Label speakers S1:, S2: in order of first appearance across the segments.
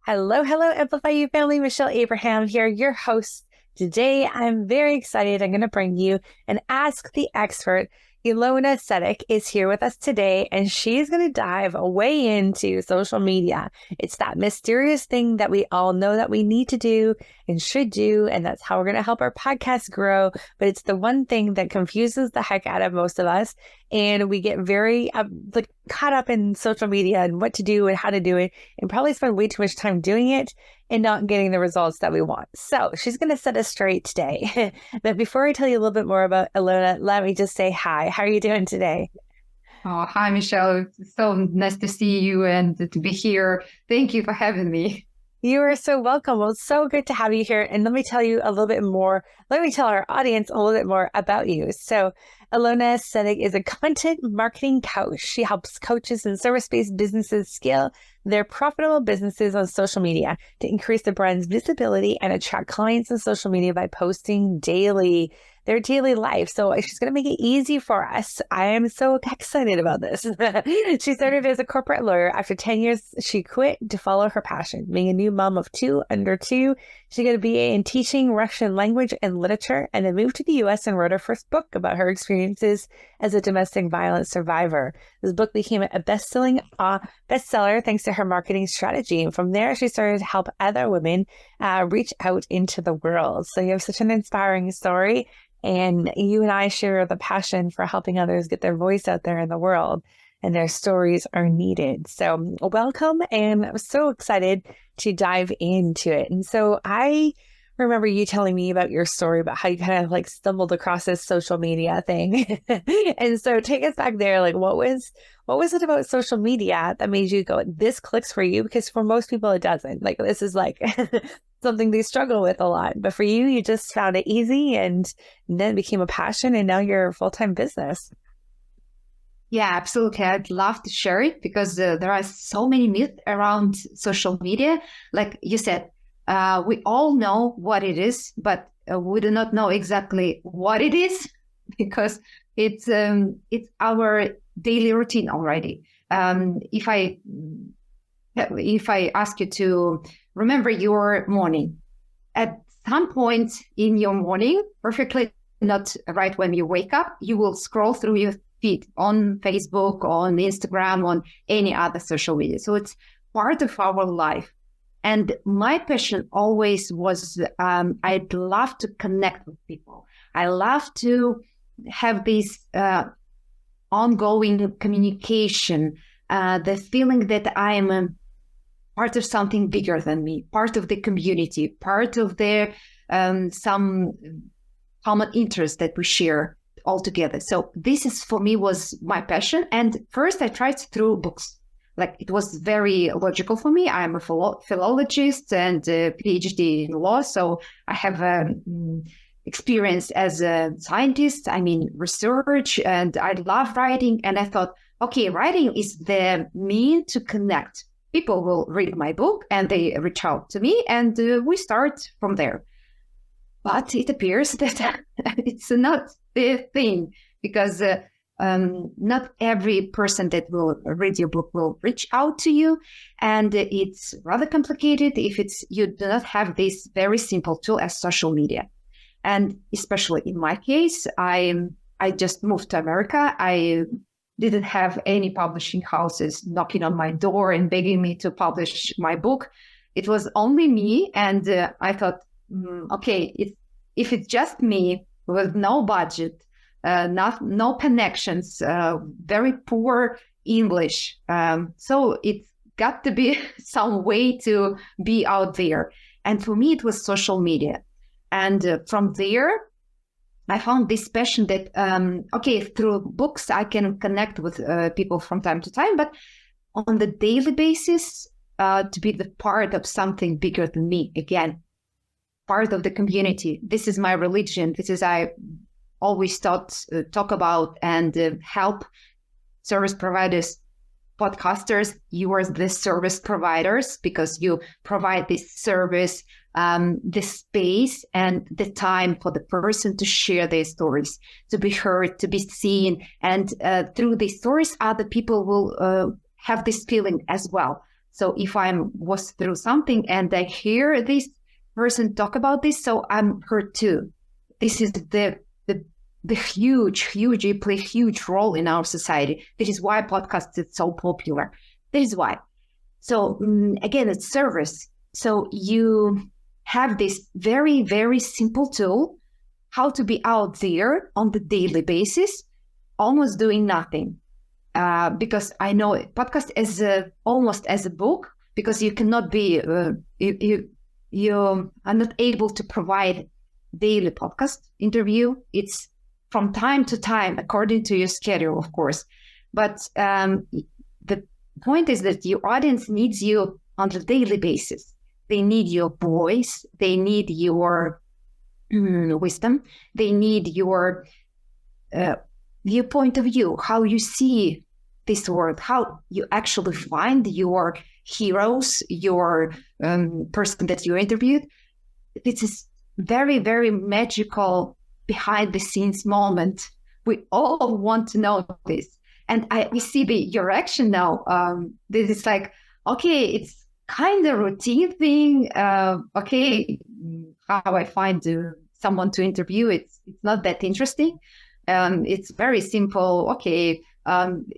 S1: Hello, hello, Amplify You family. Michelle Abraham here, your host. Today, I'm very excited. I'm going to bring you an Ask the Expert. Ilona Seddik is here with us today, and she's going to dive way into social media. It's that mysterious thing that we all know that we need to do and should do, and that's how we're going to help our podcast grow. But it's the one thing that confuses the heck out of most of us, and we get very caught up in social media and what to do and how to do it, and probably spend way too much time doing it and not getting the results that we want. So she's going to set us straight today. But before I tell you a little bit more about Ilona, let me just say hi. How are you doing today?
S2: Oh, hi, Michelle. It's so nice to see you and to be here. Thank you for having me.
S1: You are so welcome. Well, it's so good to have you here. And let me tell you a little bit more. Let me tell our audience a little bit more about you. So Ilona Seddik is a content marketing coach. She helps coaches and service-based businesses scale their profitable businesses on social media to increase the brand's visibility and attract clients on social media by posting daily, their daily life. So she's going to make it easy for us. I am so excited about this. She started as a corporate lawyer. After 10 years, she quit to follow her passion. Being a new mom of two under two, she got a BA in teaching Russian language and literature, and then moved to the US and wrote her first book about her experiences as a domestic violence survivor. This book became a bestseller thanks to her marketing strategy. And from there, she started to help other women reach out into the world. So you have such an inspiring story. And you and I share the passion for helping others get their voice out there in the world, and their stories are needed. So welcome. And I'm so excited to dive into it. And so I remember you telling me about your story about how you kind of stumbled across this social media thing. And so take us back there. What was it about social media that made you go, this clicks for you? Because for most people, it doesn't. This is something they struggle with a lot. But for you, you just found it easy, and then it became a passion, and now you're a full-time business.
S2: Yeah, absolutely. I'd love to share it because there are so many myths around social media. Like you said, we all know what it is, but we do not know exactly what it is because it's our daily routine already. If I ask you to remember your morning, at some point in your morning, perfectly not right when you wake up, you will scroll through your feed on Facebook, on Instagram, on any other social media. So it's part of our life. And my passion always was, I'd love to connect with people. I love to have this ongoing communication, the feeling that I am part of something bigger than me, part of the community, part of their some common interest that we share all together. So this is, for me, was my passion. And first I tried through books. It was very logical for me. I'm a philologist and a PhD in law. So I have experience as a scientist, research, and I love writing. And I thought, okay, writing is the mean to connect. People will read my book and they reach out to me, and we start from there. But it appears that it's not the thing, because not every person that will read your book will reach out to you, and it's rather complicated if you do not have this very simple tool as social media. And especially in my case, I just moved to America. I didn't have any publishing houses knocking on my door and begging me to publish my book. It was only me, and I thought, okay, if it's just me with no budget, no connections, very poor English. So it's got to be some way to be out there. And for me, it was social media. And from there, I found this passion that, through books, I can connect with people from time to time, but on the daily basis, to be the part of something bigger than me, again, part of the community. This is my religion. This is, I always talk about and help service providers, podcasters. You are the service providers because you provide this service, the space and the time for the person to share their stories, to be heard, to be seen. And through these stories, other people will have this feeling as well. So if I was through something and I hear this person talk about this, so I'm hurt too. This is the huge, it plays a huge role in our society. This is why podcasts is so popular. This is why. So again, it's service. So you have this very, very simple tool, how to be out there on the daily basis, almost doing nothing. Because I know podcast is almost as a book, because you cannot be, you are not able to provide daily podcast interview. It's from time to time, according to your schedule, of course. But the point is that your audience needs you on a daily basis. They need your voice. They need your wisdom. They need your point of view, how you see this world, how you actually find your heroes, your person that you interviewed. This is very, very magical behind the scenes moment. We all want to know this. And we see your reaction now. This is like, okay, it's kind of routine thing. Okay, how I find someone to interview, it's not that interesting. It's very simple. Okay,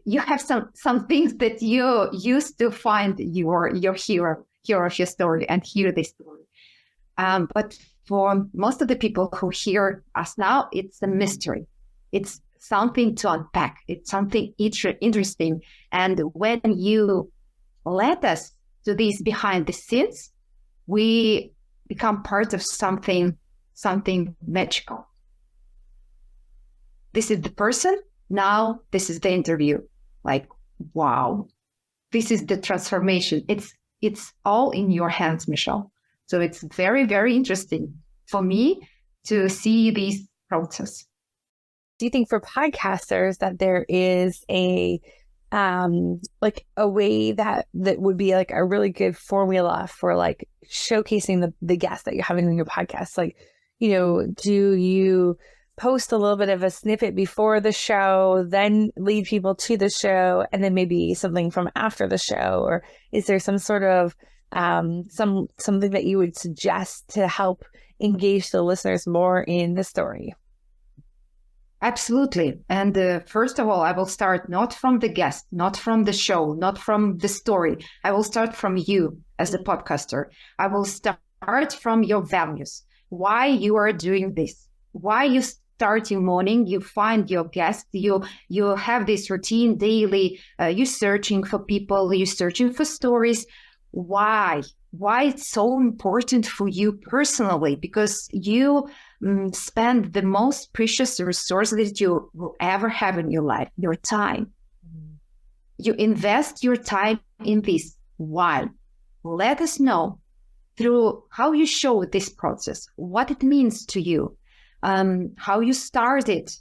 S2: you have some things that you used to find your hero of your story and hear this story. But for most of the people who hear us now, it's a mystery. It's something to unpack. It's something interesting. And when you let us do this behind the scenes, we become part of something magical. This is the person. Now this is the interview. Like, wow, this is the transformation. It's all in your hands, Michelle. So it's very, very interesting for me to see this process.
S1: Do you think for podcasters that there is a way that would be like a really good formula for like showcasing the guests that you're having on your podcast? Like, do you post a little bit of a snippet before the show, then lead people to the show, and then maybe something from after the show? Or is there some sort of something that you would suggest to help engage the listeners more in the story?
S2: Absolutely. And first of all, I will start not from the guest, not from the show, not from the story. I will start from you as a podcaster. I will start from your values, why you are doing this, why you start your morning, you find your guest, you have this routine daily, you're searching for people, you're searching for stories. Why it's so important for you personally, because you spend the most precious resource that you will ever have in your life, your time. You invest your time in this. Why? Let us know through how you show this process, what it means to you, how you started.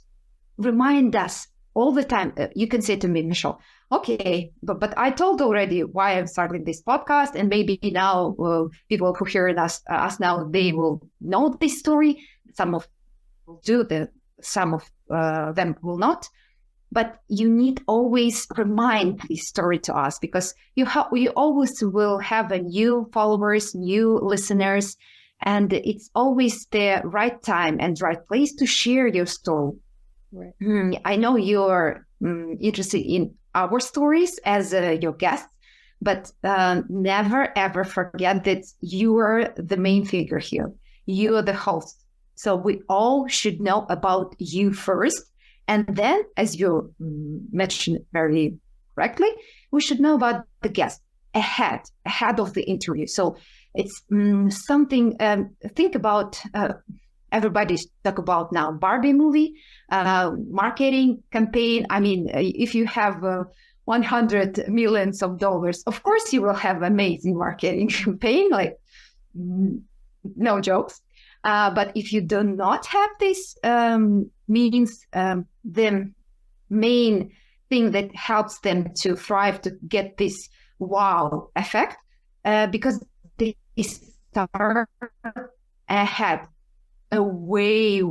S2: Remind us all the time. You can say to me, Michelle, okay, but I told already why I'm starting this podcast, and maybe now people who hear us now, they will know this story. Some of will do, some of them will not. But you need always remind this story to us, because you always will have a new followers, new listeners, and it's always the right time and right place to share your story. Right. I know you're interested in our stories as your guests, but never ever forget that you are the main figure here. You are the host. So we all should know about you first. And then, as you mentioned very correctly, we should know about the guest ahead of the interview. So it's something, think about, everybody's talk about now, Barbie movie, marketing campaign. I mean, if you have $100 million, of course you will have amazing marketing campaign, like no jokes. But if you do not have this means, the main thing that helps them to thrive, to get this wow effect, because they start ahead, way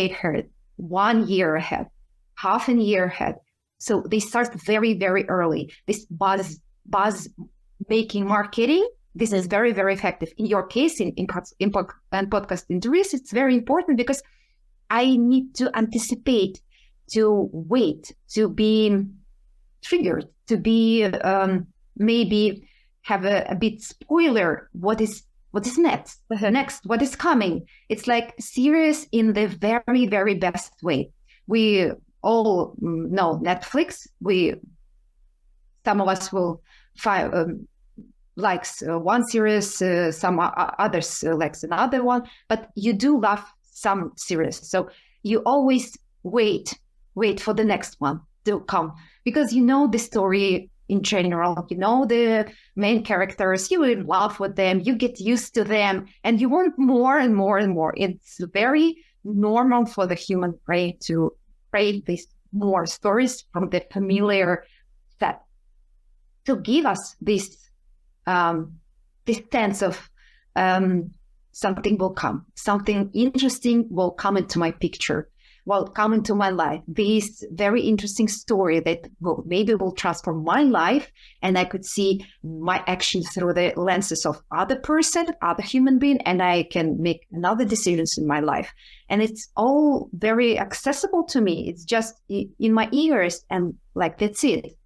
S2: ahead, 1 year ahead, half a year ahead. So they start very, very early. This buzz making marketing, this is very, very effective. In your case, in podcast interviews, it's very important because I need to anticipate, to wait, to be triggered, to be maybe have a bit spoiler what is next, what is coming. It's like serious in the very, very best way. We all know Netflix. Some of us will likes one series, some others likes another one, but you do love some series. So you always wait for the next one to come because you know the story in general, you know the main characters, you will laugh with them, you get used to them, and you want more and more and more. It's very normal for the human brain to crave these more stories from the familiar set, to give us this sense of something will come, something interesting will come into my picture, will come into my life. This very interesting story that maybe will transform my life, and I could see my actions through the lenses of other person, other human being, and I can make another decisions in my life. And it's all very accessible to me. It's just in my ears, and like that's it.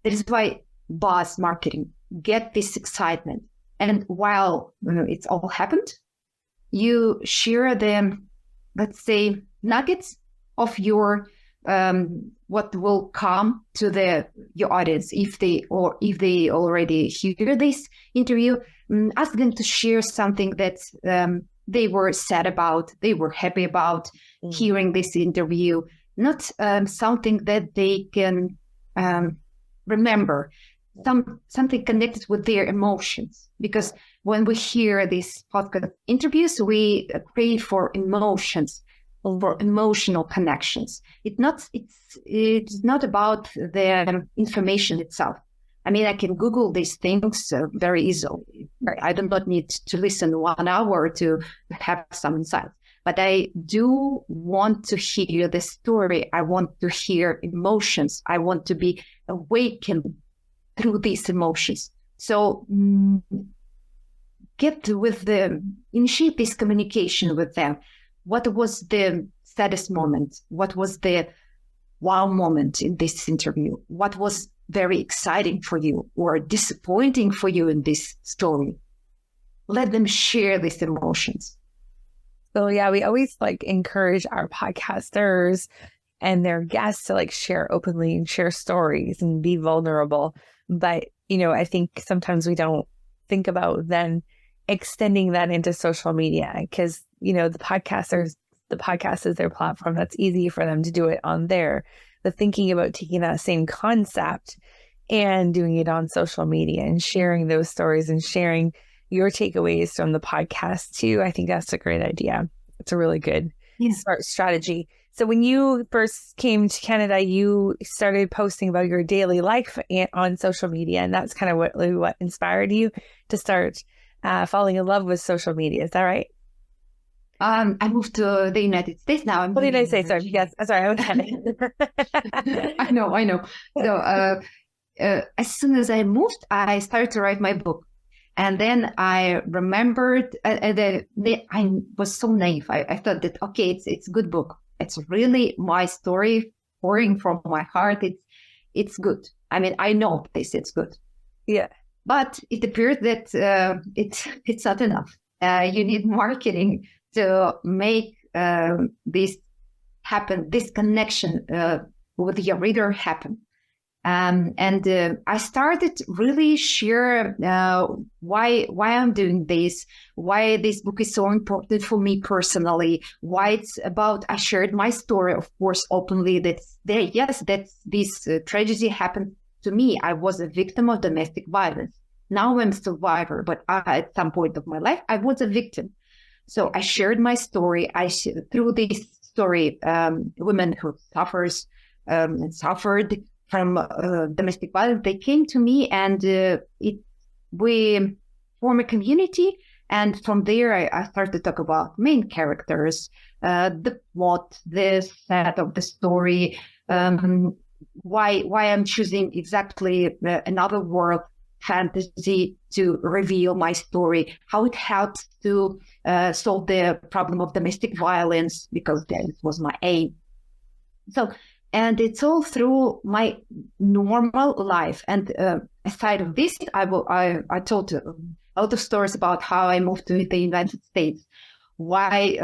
S2: That is why buzz marketing, get this excitement. And while it's all happened, you share the, let's say, nuggets of your what will come to your audience if they already hear this interview. Ask them to share something that they were sad about, they were happy about hearing this interview, not something that they can remember, something connected with their emotions. Because when we hear these podcast interviews, we crave for emotions, for emotional connections. It's not about the information itself. I mean, I can Google these things very easily. I do not need to listen 1 hour to have some insight. But I do want to hear the story. I want to hear emotions. I want to be awakened through these emotions. So initiate this communication with them. What was the saddest moment? What was the wow moment in this interview? What was very exciting for you or disappointing for you in this story? Let them share these emotions.
S1: So yeah, we always encourage our podcasters and their guests to share openly and share stories and be vulnerable. But, I think sometimes we don't think about then extending that into social media because, the podcast is their platform. That's easy for them to do it on there. But thinking about taking that same concept and doing it on social media and sharing those stories and sharing your takeaways from the podcast too, I think that's a great idea. It's a really good smart strategy. So when you first came to Canada, you started posting about your daily life on social media, and that's kind of what inspired you to start falling in love with social media. Is that right?
S2: I moved to the United States now.
S1: What did I say? Sorry. Yes. Sorry. I was
S2: I know. So as soon as I moved, I started to write my book. And then I remembered I was so naive. I thought that, okay, it's a good book. It's really my story pouring from my heart. It's good. I mean, I know it's good.
S1: Yeah.
S2: But it appears that it's not enough. You need marketing to make this happen, this connection with your reader happen. And I started really share why I'm doing this, why this book is so important for me personally, why it's about. I shared my story, of course, openly. That this tragedy happened to me. I was a victim of domestic violence. Now I'm a survivor, but at some point of my life, I was a victim. So I shared my story. Through this story, women who suffered from domestic violence, they came to me, and we form a community. And from there, I started to talk about main characters, the plot, the set of the story, why I'm choosing exactly another world fantasy to reveal my story, how it helps to solve the problem of domestic violence, because that was my aim. So, and it's all through my normal life. And aside of this, I told a lot of stories about how I moved to the United States. Why,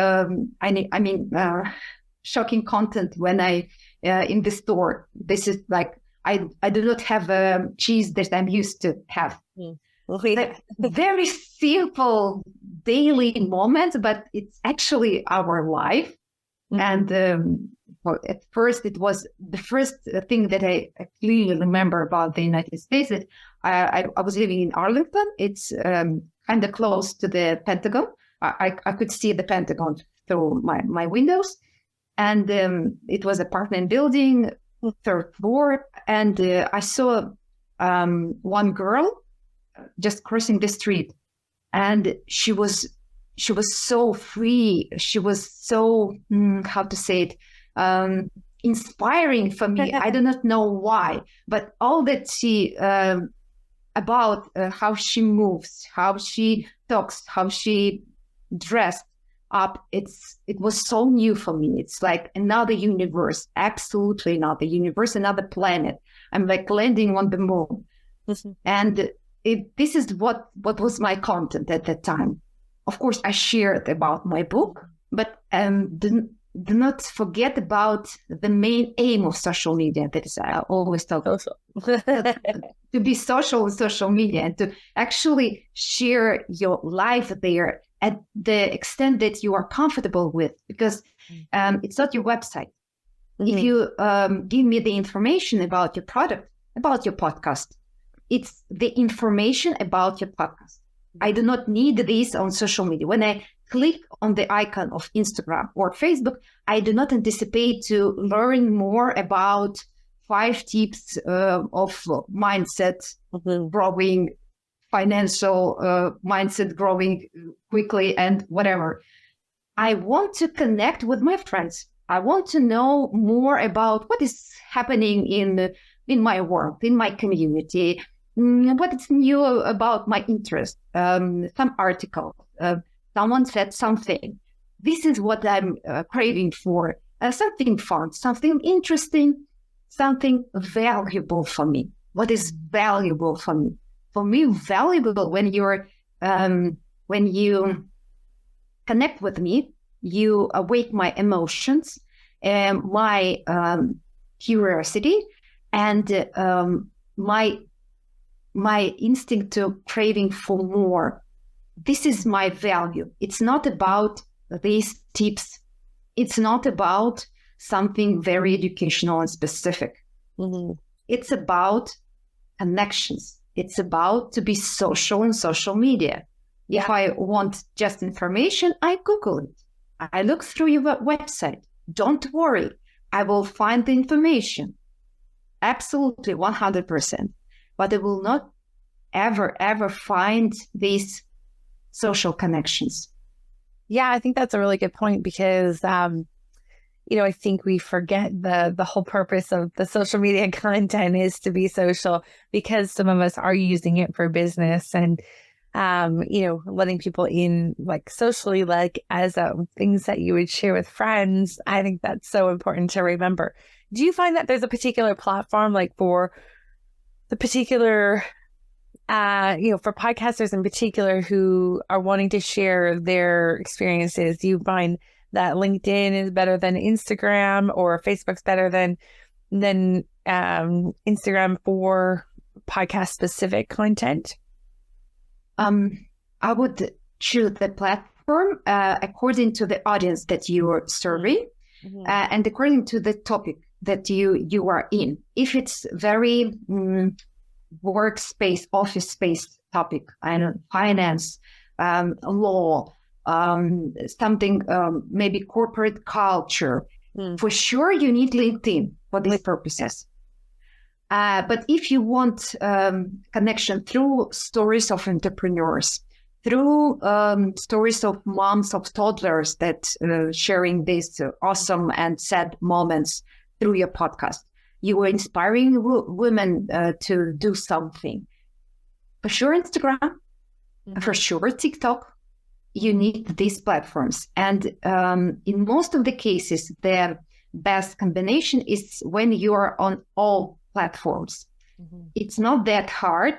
S2: shocking content when I, in the store, this is like, I do not have cheese that I'm used to have. Very simple daily moments, but it's actually our life. And at first, it was the first thing that I clearly remember about the United States. That I was living in Arlington. It's kind of close to the Pentagon. I could see the Pentagon through my windows. And it was an apartment building, third floor. And I saw one girl just crossing the street. And she was so free. She was so, how to say it, inspiring for me. I do not know why, but all that she, about how she moves, how she talks, how she dressed up, it was so new for me. It's like another universe, absolutely another universe, another planet. I'm like landing on the moon. And this is what was my content at that time. Of course, I shared about my book, but do not forget about the main aim of social media. That is, I always talk to be social with social media and to actually share your life there at the extent that you are comfortable with, because it's not your website. If you give me the information about your product, about your podcast, it's the information about your podcast. I do not need this on social media. When I click on the icon of Instagram or Facebook, I do not anticipate to learn more about 5 tips of mindset growing, financial mindset growing quickly, and whatever. I want to connect with my friends. I want to know more about what is happening in my world, in my community, what is new about my interest, some article, someone said something. This is what I'm craving for, something fun, something interesting, something valuable for me. What is valuable for me? For me, valuable when you connect with me, you awake my emotions, my curiosity, and my instinct to craving for more. This is my value. It's not about these tips. It's not about something very educational and specific. It's about connections. It's about to be social in social media. If I want just information, I Google it. I look through your website. Don't worry. I will find the information. Absolutely, 100%. But I will not ever find these social connections.
S1: Yeah, I think that's a really good point, because I think we forget the whole purpose of the social media content is to be social, because some of us are using it for business and letting people in like socially, like as things that you would share with friends. I think that's so important to remember. Do you find that there's a particular platform, like for the particular, for podcasters in particular who are wanting to share their experiences, do you find that LinkedIn is better than Instagram, or Facebook's better than Instagram for podcast specific content?
S2: I would choose the platform according to the audience that you are serving, and according to the topic that you are in. If it's very workspace, office space topic, finance, law, something, maybe corporate culture, for sure you need LinkedIn for these purposes. But if you want connection through stories of entrepreneurs, through stories of moms of toddlers that sharing these awesome and sad moments through your podcast, you are inspiring women to do something. For sure, Instagram, for sure, TikTok. You need these platforms. And in most of the cases, the best combination is when you are on all platforms. It's not that hard,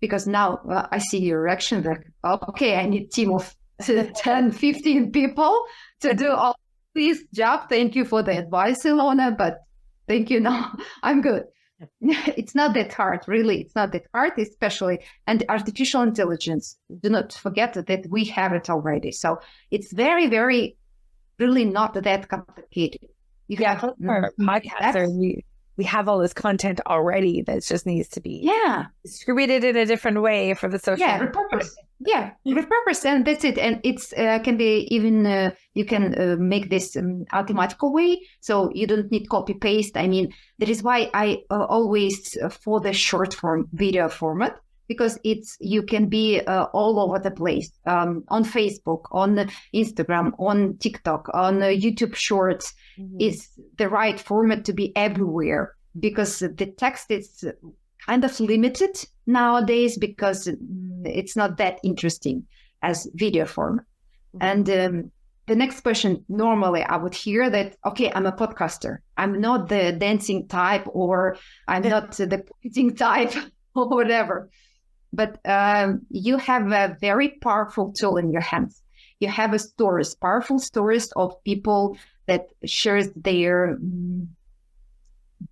S2: because now I see your reaction like, okay, I need a team of 10, 15 people to do all this job. Thank you for the advice, Ilona, but thank you. No, I'm good. It's not that hard, really. It's not that hard, especially. And artificial intelligence, do not forget that we have it already. So it's very, very, really not that complicated.
S1: Our podcasts we have all this content already that just needs to be distributed in a different way for the social
S2: repurpose. Repurpose, and that's it. And it's can be even you can make this automatical way, so you don't need copy paste. I mean, that is why I always for the short form video format, because you can be all over the place, on Facebook, on Instagram, on TikTok, on YouTube Shorts. Is the right format to be everywhere, because the text is kind of limited nowadays, because it's not that interesting as video format. And the next question, normally I would hear that, okay, I'm a podcaster. I'm not the dancing type, or I'm not the pointing type, or whatever. But you have a very powerful tool in your hands. You have powerful stories of people that shares their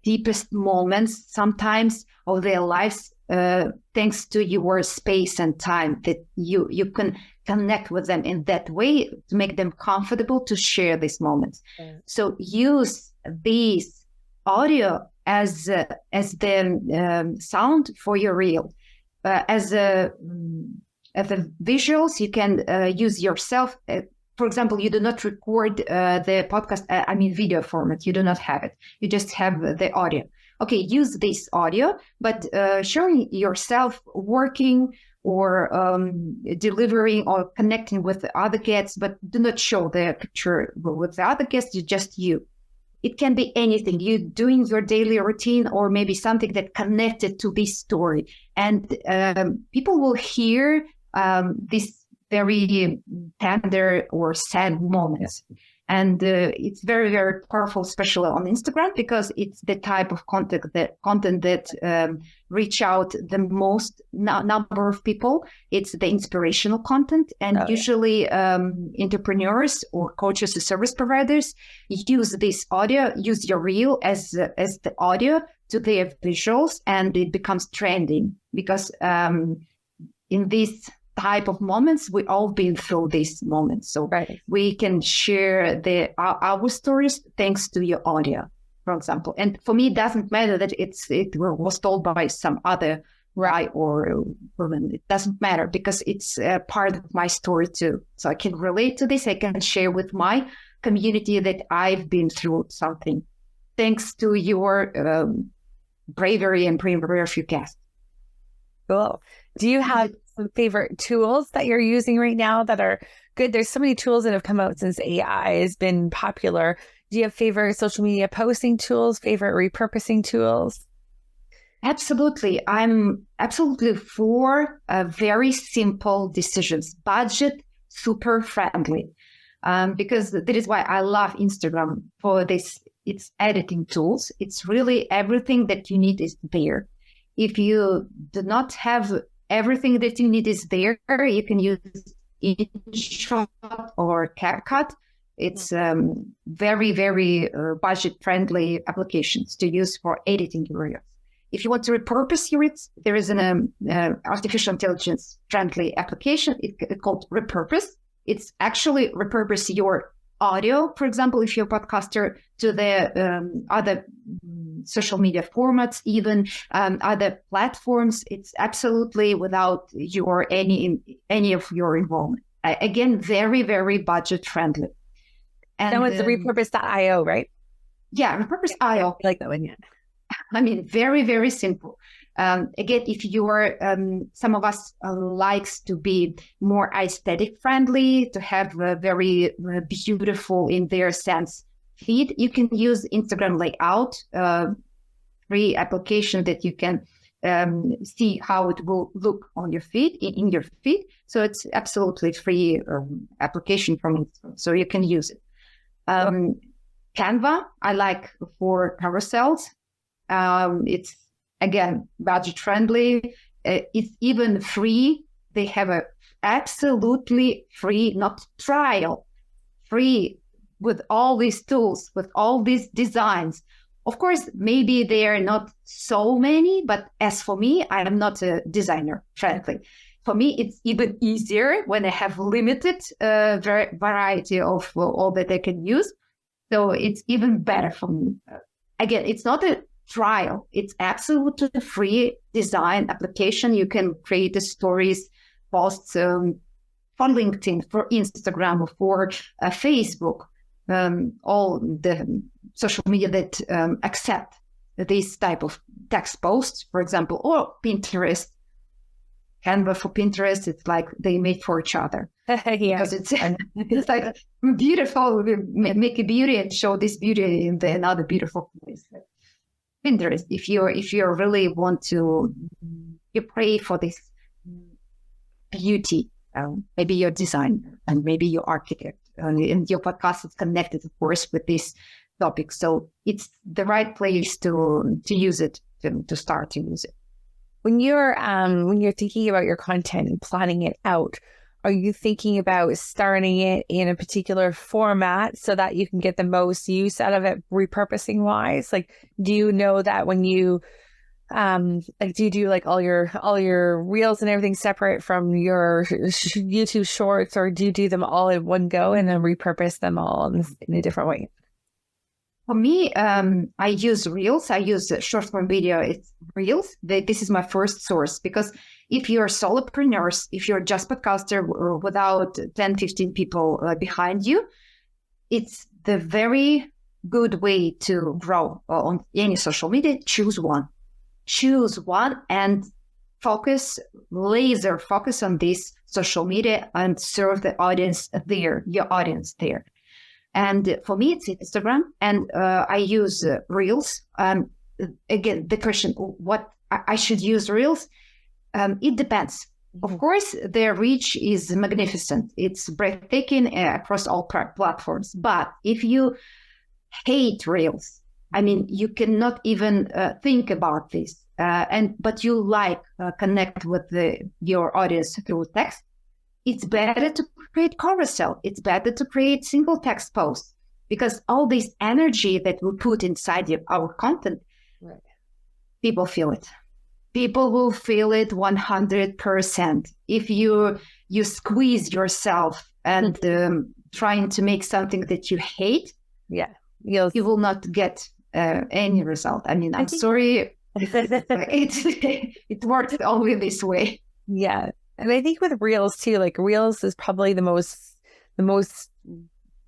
S2: deepest moments, sometimes of their lives, thanks to your space and time, that you can connect with them in that way to make them comfortable to share these moments. So use these audio as the sound for your reel. As the visuals, you can use yourself. For example, you do not record the podcast, video format. You do not have it. You just have the audio. Okay, use this audio, but showing yourself working or delivering or connecting with the other guests, but do not show the picture with the other guests, just you. It can be anything. You doing your daily routine, or maybe something that connected to this story. And people will hear this very tender or sad moments. And it's very, very powerful, especially on Instagram, because it's the type of content that reach out the most number of people. It's the inspirational content. And usually entrepreneurs or coaches or service providers use this audio, use your reel as the audio to their visuals, and it becomes trending, because in this type of moments, we all been through these moments, so we can share our stories thanks to your audio, for example. And for me, it doesn't matter that it was told by some other guy or woman. It doesn't matter, because it's part of my story too. So I can relate to this. I can share with my community that I've been through something thanks to your bravery and bravery of your guest.
S1: Cool. Do you have some favorite tools that you're using right now that are good? There's so many tools that have come out since AI has been popular. Do you have favorite social media posting tools, favorite repurposing tools?
S2: Absolutely. I'm absolutely for very simple decisions, budget, super friendly, because that is why I love Instagram for this. It's editing tools. It's really everything that you need is there. If you do not have everything that you need is there, you can use InShot or CapCut. It's very, very budget-friendly applications to use for editing your reels. If you want to repurpose your reels, there is an artificial intelligence-friendly application. It's called Repurpose. It's actually repurpose your audio, for example, if you're a podcaster, to the other social media formats, even other platforms. It's absolutely without any of your involvement. Again, very, very budget friendly. And
S1: that was the repurpose.io, right?
S2: Yeah, repurpose.io.
S1: I like that one, yeah.
S2: I mean, very, very simple. Again, if you're, some of us likes to be more aesthetic friendly, to have a very beautiful in their sense feed, you can use Instagram Layout, free application that you can see how it will look on your feed, in your feed. So it's absolutely free application from Instagram, so you can use it. Canva, I like for carousels. It's, again, budget friendly. It's even free. They have a absolutely free, not trial, free, with all these tools, with all these designs. Of course, maybe they are not so many, but as for me, I am not a designer, frankly. For me, it's even easier when I have limited variety of all that I can use. So it's even better for me. Again, it's not a trial. It's absolutely free design application. You can create the stories, posts for LinkedIn, for Instagram, for Facebook, all the social media that accept this type of text posts, for example, or Pinterest. Canva for Pinterest, it's like they made for each other. Because it's like beautiful, make a beauty and show this beauty in another beautiful place. Pinterest, if you really want to, you pray for this beauty, maybe you're a designer and maybe you're architect, and your podcast is connected, of course, with this topic. So it's the right place to use it, to start to use it.
S1: When you're thinking about your content and planning it out, are you thinking about starting it in a particular format so that you can get the most use out of it, repurposing wise? Like, do you know that when you do you do like all your reels and everything separate from your YouTube shorts, or do you do them all in one go and then repurpose them all in a different way?
S2: For me, I use Reels. I use short form video. It's Reels. This is my first source, because if you're solopreneurs, if you're just podcaster or without 10, 15 people behind you, it's the very good way to grow on any social media. Choose one and laser focus on this social media and serve the audience there, your audience there. And for me, it's Instagram, and I use Reels. Again, the question, what I should use Reels? It depends. Of course, their reach is magnificent. It's breathtaking across all platforms. But if you hate Reels, I mean, you cannot even think about this, but you connect with your audience through text, it's better to create carousel. It's better to create single text posts, because all this energy that we put inside our content, right, people feel it. People will feel it 100%. If you squeeze yourself and trying to make something that you hate, you will not get any result. I mean, I'm sorry. It works only this way.
S1: Yeah. And I think with Reels too, like Reels is probably the most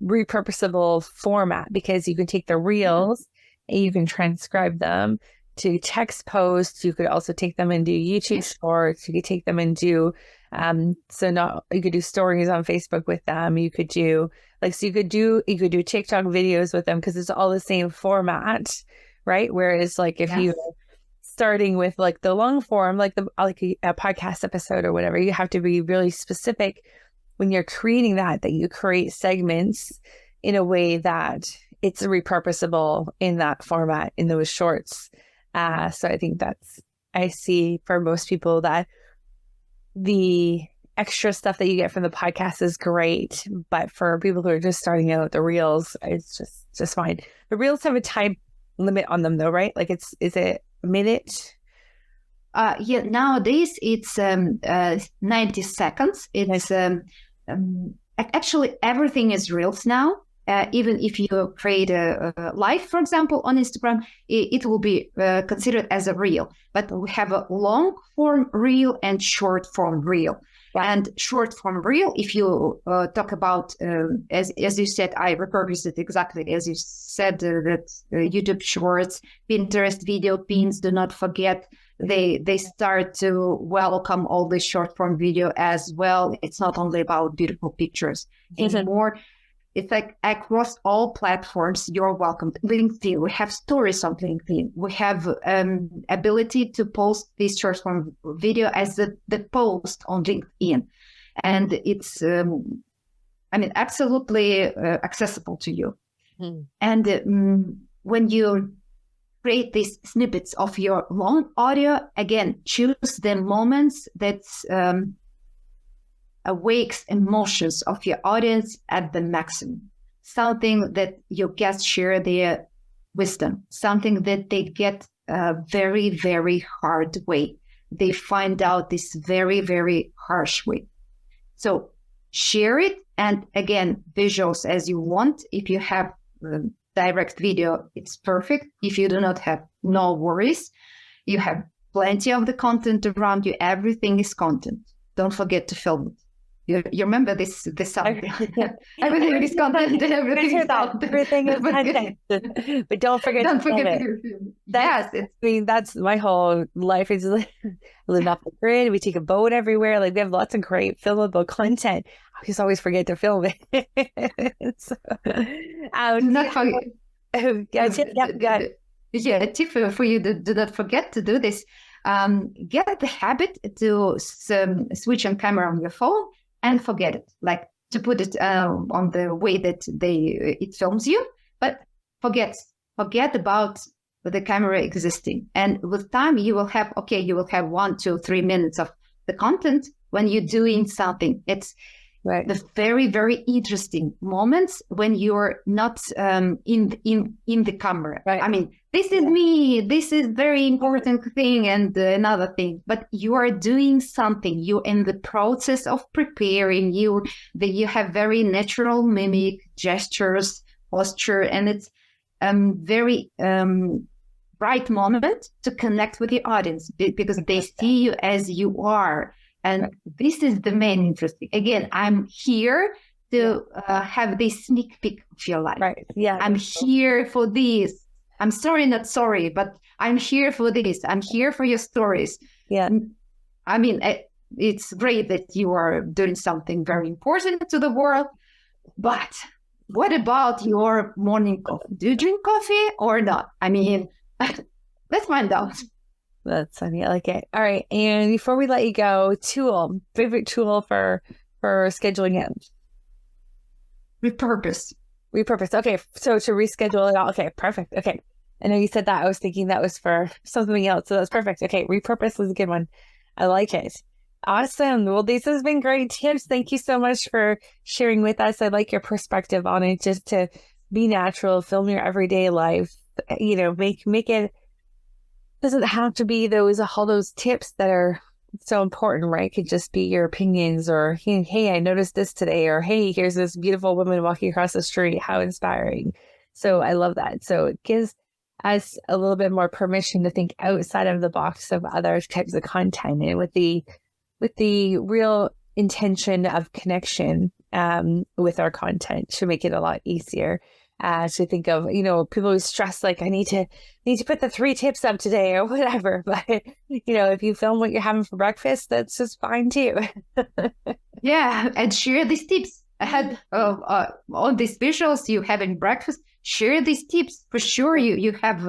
S1: repurposable format, because you can take the Reels and you can transcribe them to text posts. You could also take them and do YouTube shorts. You could take them and do you could do stories on Facebook with them. You could do you could do TikTok videos with them, because it's all the same format, right? Whereas like if you starting with like the long form, like a podcast episode or whatever, you have to be really specific when you're creating that you create segments in a way that it's repurposable in that format, in those shorts. So I think I see for most people that the extra stuff that you get from the podcast is great, but for people who are just starting out, the Reels, it's just fine. The Reels have a time limit on them though, right? Like is it a minute?
S2: Nowadays it's 90 seconds. It's actually everything is Reels now. Even if you create a live, for example, on Instagram, it will be considered as a reel. But we have a long form reel and short form reel. And short form reel, if you talk about, as you said, I repurposed it exactly as you said, that YouTube Shorts, Pinterest video pins, do not forget, they start to welcome all the short form video as well. It's not only about beautiful pictures anymore. It's like across all platforms, you're welcome. LinkedIn, we have stories on LinkedIn. We have ability to post this short form video as the post on LinkedIn. And it's, absolutely accessible to you. And when you create these snippets of your long audio, again, choose the moments that awakes emotions of your audience at the maximum. Something that your guests share their wisdom, something that they get a very, very hard way. They find out this very, very harsh way. So share it. And again, visuals as you want. If you have direct video, it's perfect. If you do not have, no worries. You have plenty of the content around you. Everything is content. Don't forget to film it. You remember this song? Everything is content and everything is content.
S1: Everything is content. But don't forget to film it. That's my whole life. Is I live off the grid. We take a boat everywhere. Like we have lots of great filmable content. I just always forget to film it. So,
S2: not forget.
S1: A
S2: tip for you: do not forget to do this. Get the habit to switch on camera on your phone and forget it, like to put it on the way that it films you, but forget about the camera existing. And with time, you will have 1, 2, 3 minutes of the content when you're doing something. It's
S1: right.
S2: The very, very interesting moments when you're not in the camera.
S1: Right.
S2: I mean, this is me. This is very important thing and another thing. But you are doing something. You're in the process of preparing. You have very natural mimic, gestures, posture, and it's very right moment to connect with the audience because they see you as you are. And this is the main interesting. Again, I'm here to have this sneak peek of your life.
S1: Right. Yeah.
S2: I'm here for this. I'm sorry, not sorry, but I'm here for this. I'm here for your stories.
S1: Yeah.
S2: I mean, it's great that you are doing something very important to the world. But what about your morning coffee? Do you drink coffee or not? I mean, let's find out.
S1: That's funny. I like it. All right. And before we let you go, favorite tool for scheduling in?
S2: Repurpose.
S1: Okay. So to reschedule it all. Okay. Perfect. Okay. I know you said that. I was thinking that was for something else. So that's perfect. Okay. Repurpose is a good one. I like it. Awesome. Well, this has been great tips. Thank you so much for sharing with us. I like your perspective on it, just to be natural, film your everyday life, make it. Doesn't have to be all those tips that are so important, right? It could just be your opinions or, hey, I noticed this today, or hey, here's this beautiful woman walking across the street. How inspiring. So I love that. So it gives us a little bit more permission to think outside of the box of other types of content, and with the real intention of connection with our content should make it a lot easier. To think of, people who stress like I need to put the 3 tips up today or whatever. But if you film what you're having for breakfast, that's just fine too.
S2: Yeah, and share these tips ahead of all these visuals you have in breakfast. Share these tips for sure. You have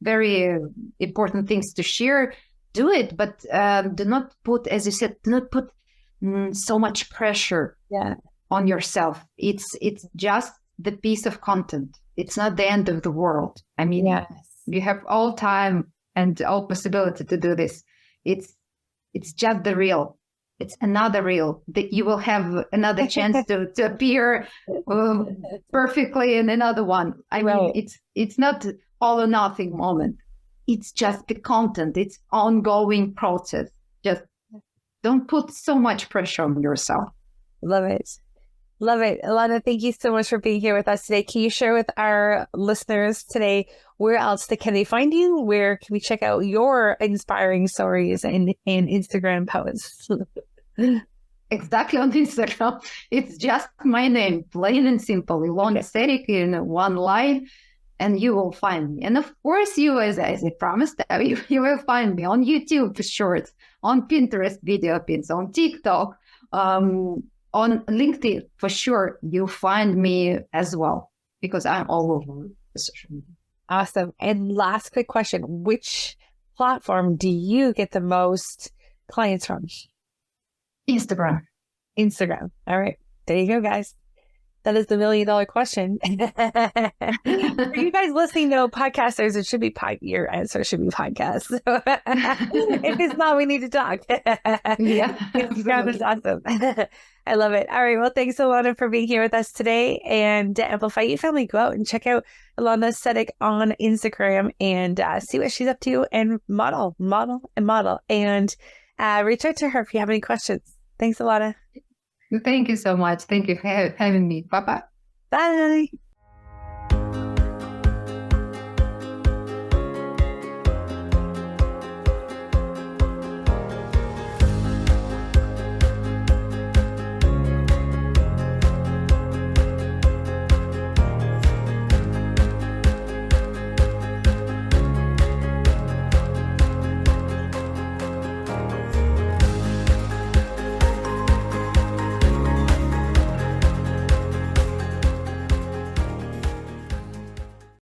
S2: very important things to share. Do it, but do not put, as you said, so much pressure on yourself. It's just the piece of content. It's not the end of the world. I mean, you have all time and all possibility to do this. It's just the reel. It's another reel that you will have another chance to appear perfectly in another one. I mean, it's not all or nothing moment. It's just the content. It's ongoing process. Just don't put so much pressure on yourself.
S1: Love it. Love it. Ilona, thank you so much for being here with us today. Can you share with our listeners today where else can they find you? Where can we check out your inspiring stories and Instagram posts?
S2: Exactly, on Instagram. It's just my name, plain and simple. Ilona Seddik in one line, and you will find me. And of course, you, as I promised, you will find me on YouTube for shorts, on Pinterest video pins, on TikTok, on LinkedIn, for sure, you'll find me as well, because I'm all over the social media.
S1: Awesome. And last quick question, which platform do you get the most clients from?
S2: Instagram.
S1: Instagram. All right. There you go, guys. That is the $1 million question. For you guys listening, though, podcasters, it should be your answer should be podcast. So if it's not, we need to talk.
S2: Yeah.
S1: Instagram is awesome. I love it. All right. Well, thanks, Ilona, for being here with us today. And to Amplify You Family, go out and check out Ilona Seddik on Instagram and see what she's up to and model. And reach out to her if you have any questions. Thanks, Ilona.
S2: Thank you so much. Thank you for having me. Bye-bye.
S1: Bye.